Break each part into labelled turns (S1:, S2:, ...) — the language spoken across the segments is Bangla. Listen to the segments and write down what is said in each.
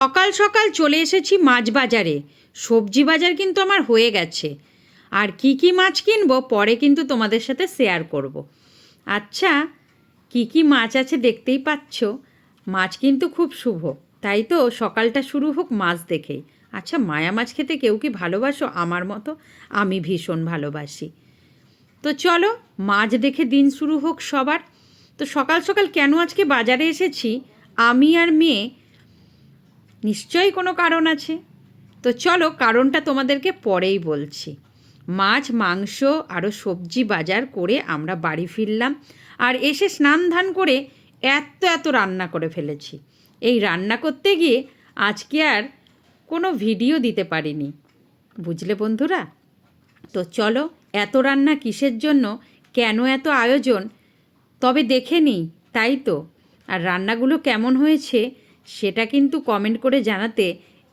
S1: সকাল সকাল চলে এসেছি মাছ বাজারে। সবজি বাজার কিন্তু আমার হয়ে গেছে। আর কি কি মাছ কিনবো পরে কিন্তু তোমাদের সাথে শেয়ার করব। আচ্ছা, কি কি মাছ আছে দেখতেই পাচ্ছ। মাছ কিন্তু খুব শুভ, তাই তো সকালটা শুরু হোক মাছ দেখেই। আচ্ছা, মায়া মাছ খেতে কেউ কি ভালোবাসো আমার মতো? আমি ভীষণ ভালোবাসি। তো চলো মাছ দেখে দিন শুরু হোক সবার। তো সকাল সকাল কেন আজকে বাজারে এসেছি আমি আর মেয়ে, নিশ্চয়ই কোনো কারণ আছে। তো চলো কারণটা তোমাদেরকে পরেই বলছি। মাছ মাংস আরও সবজি বাজার করে আমরা বাড়ি ফিরলাম, আর এসে স্নান ধান করে এত রান্না করে ফেলেছি। এই রান্না করতে গিয়ে আজকে আর কোনো ভিডিও দিতে পারিনি, বুঝলে বন্ধুরা। তো চলো এত রান্না কিসের জন্য, কেন এত আয়োজন, তবে দেখে নিই, তাই তো। আর রান্নাগুলো কেমন হয়েছে সেটা কিন্তু কমেন্ট করে জানাতে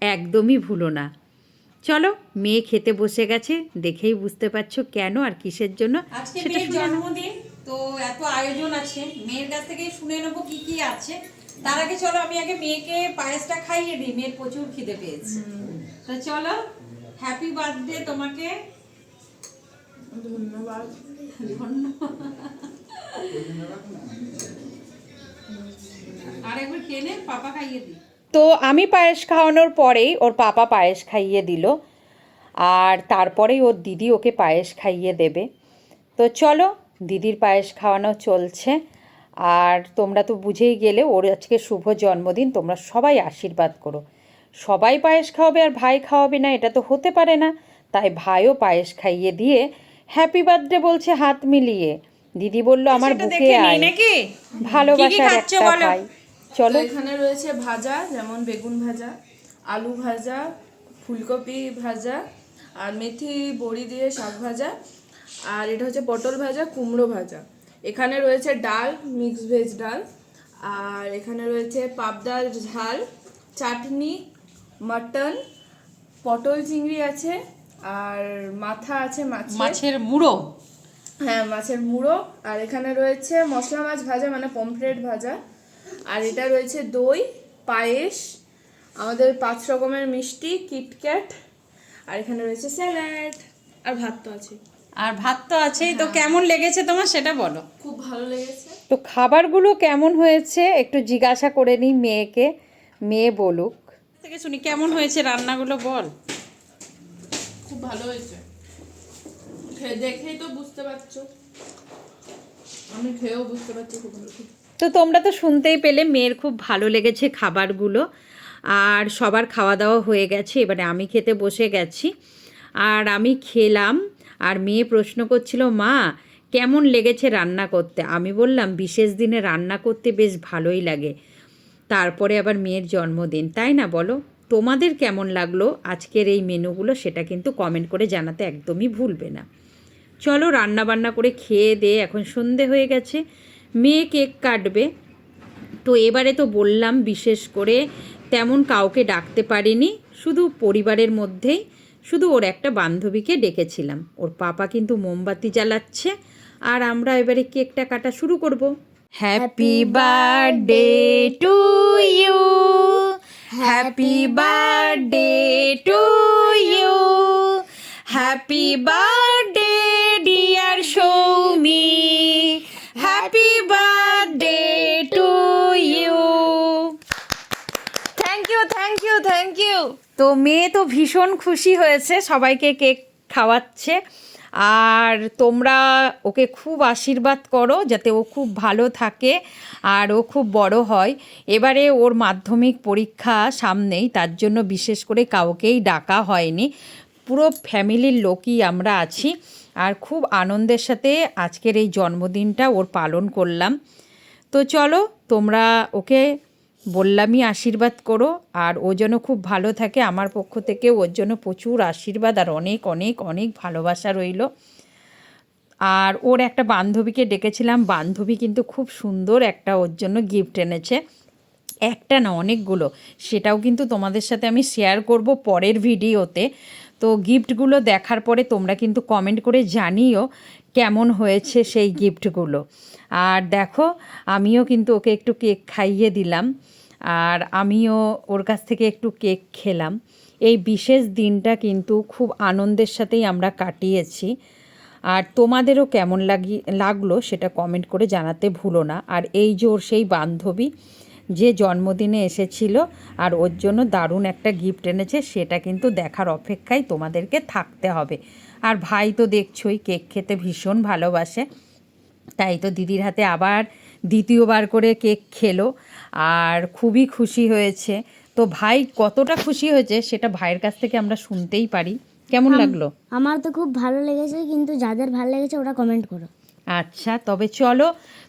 S1: একদমই ভুলো না। চলো, মেয়ে খেতে বসে গেছে, দেখেই বুঝতে পারছো কেন আর কিসের জন্য।
S2: আজকে মেয়ের জন্মদিন, তো এত আয়োজন আছে, মেয়ের কাছ থেকে শুনে নেবো কি কি আছে। তার আগে চলো আমি আগে মেয়েকে পায়েসটা খাইয়ে দিই, মেয়ের প্রচুর খিদে পেয়েছে। তো চলো, হ্যাপি বার্থডে তোমাকে। ধন্যবাদ। আর একবার খেলে পাপা খাইয়ে দিই।
S1: তো আমি পায়েস খাওয়ানোর পরেই ওর পাপা পায়েস খাইয়ে দিল, আর তারপরেই ওর দিদি ওকে পায়েস খাইয়ে দেবে। তো চলো, দিদির পায়েস খাওয়ানো চলছে। আর তোমরা তো বুঝেই গেলে ওর আজকে শুভ জন্মদিন, তোমরা সবাই আশীর্বাদ করো। সবাই পায়েস খাওয়াবে আর ভাই খাওয়াবে না, এটা তো হতে পারে না। তাই ভাইও পায়েস খাইয়ে দিয়ে হ্যাপি বার্থডে বলছে হাত মিলিয়ে। দিদি বলল আমার বুকে আয়, ভালোবাসার একটা ভাই। চলো,
S3: এখানে রয়েছে ভাজা, যেমন বেগুন ভাজা, আলু ভাজা, ফুলকপি ভাজা, আর মেথি বড়ি দিয়ে শাক ভাজা, আর এটা হচ্ছে পটল ভাজা, কুমড়ো ভাজা। এখানে রয়েছে ডাল, মিক্স ভেজ ডাল, আর এখানে রয়েছে পাবদার ঝাল, চাটনি, মাটন, পটল চিংড়ি আছে, আর মাথা আছে
S2: মাছের মুড়ো।
S3: হ্যাঁ, মাছের মুড়ো। আর এখানে রয়েছে মশলা মাছ ভাজা, মানে পমফ্রেট ভাজা। আর এটা রয়েছে দই, পায়েস, আমাদের 5 রকমের মিষ্টি, কিটক্যাট, আর এখানে রয়েছে স্যালাড, আর ভাত তো আছে।
S2: আর ভাত তো আছেই। তো কেমন লেগেছে তোমার সেটা বলো।
S3: খুব ভালো লেগেছে।
S1: তো খাবারগুলো কেমন হয়েছে একটু জিজ্ঞাসা করে নিই মেয়েকে, মেয়ে বলুক।
S2: থেকে শুনি কেমন হয়েছে রান্নাগুলো বল।
S3: খুব ভালো হয়েছে, দেখেই তো বুঝতে পারছো, আমি খেয়েও বুঝতে পারছি খুব ভালো।
S1: তো তোমরা তো শুনতেই পেলে মেয়ের খুব ভালো লেগেছে খাবারগুলো। আর সবার খাওয়া দাওয়া হয়ে গেছে, এবারে আমি খেতে বসে গেছি। আর আমি খেলাম, আর মেয়ে প্রশ্ন করছিল মা কেমন লেগেছে রান্না করতে। আমি বললাম বিশেষ দিনে রান্না করতে বেশ ভালোই লাগে, তারপরে আবার মেয়ের জন্মদিন, তাই না বলো। তোমাদের কেমন লাগলো আজকের এই মেনুগুলো সেটা কিন্তু কমেন্ট করে জানাতে একদমই ভুলবে না। চলো রান্না বান্না করে খেয়ে দে, এখন সন্ধে হয়ে গেছে, মেয়ে কেক কাটবে। তো এবারে তো বললাম বিশেষ করে তেমন কাউকে ডাকতে পারিনি, শুধু পরিবারের মধ্যেই শুধু ওর একটা বান্ধবীকে ডেকেছিলাম। ওর পাপা কিন্তু মোমবাতি জ্বালাচ্ছে, আর আমরা এবারে কেকটা কাটা শুরু করব। Happy birthday to you, happy birthday to you, happy birthday dear Soumi, happy birthday to you. Thank you thank you thank you. তো মেয়ে তো ভীষণ খুশি হয়েছে, সবাইকে কেক খাওয়াচ্ছে। আর তোমরা ওকে খুব আশীর্বাদ করো যাতে ও খুব ভালো থাকে আর ও খুব বড় হয়। এবারে ওর মাধ্যমিক পরীক্ষা সামনেই, তার জন্য বিশেষ করে কাউকেই ডাকা হয়নি, পুরো ফ্যামিলির লোকই আমরা আছি। আর খুব আনন্দের সাথে আজকের এই জন্মদিনটা ওর পালন করলাম। তো চলো তোমরা ওকে বললামই আশীর্বাদ করো, আর ও যেন খুব ভালো থাকে। আমার পক্ষ থেকে ওর জন্য প্রচুর আশীর্বাদ আর অনেক অনেক অনেক ভালোবাসা রইল। আর ওর একটা বান্ধবীকে ডেকেছিলাম, বান্ধবী কিন্তু খুব সুন্দর একটা ওর জন্য গিফট এনেছে, একটা না অনেকগুলো, সেটাও কিন্তু তোমাদের সাথে আমি শেয়ার করব পরের ভিডিওতে। তো গিফটগুলো দেখার পরে তোমরা কিন্তু কমেন্ট করে জানিও কেমন হয়েছে সেই গিফটগুলো। আর দেখো আমিও কিন্তু ওকে একটু কেক খাইয়ে দিলাম। আর আমিও ওর কাছ থেকে একটু কেক খেলাম। এই বিশেষ দিনটা কিন্তু খুব আনন্দের সাথেই আমরা কাটিয়েছি। আর তোমাদেরও কেমন লাগলো সেটা কমেন্ট করে জানাতে ভুলো না। আর এই যে ওর সেই বান্ধবী যে জন্মদিনে এসেছিল আর ওর জন্য দারুণ একটা গিফট এনেছে, সেটা কিন্তু দেখার অপেক্ষায় তোমাদেরকে থাকতে হবে। আর ভাই তো দেখছোই কেক খেতে ভীষণ ভালোবাসে, তাই তো দিদির হাতে আবার দ্বিতীয়বার করে কেক খেলো আর খুবই খুশি হয়েছে। তো ভাই কতটা খুশি হয়েছে সেটা ভাইয়ের কাছ থেকে আমরা শুনতেই পারি। কেমন লাগলো?
S4: আমার তো খুব ভালো লেগেছে, কিন্তু যাদের ভালো লেগেছে ওরা কমেন্ট করো।
S1: আচ্ছা, তবে চলো,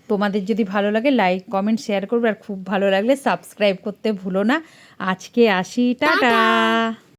S1: তোমাদের যদি ভালো লাগে লাইক কমেন্ট শেয়ার করবে, আর খুব ভালো লাগলে সাবস্ক্রাইব করতে ভুলো না। আজকে আসি, টাটা।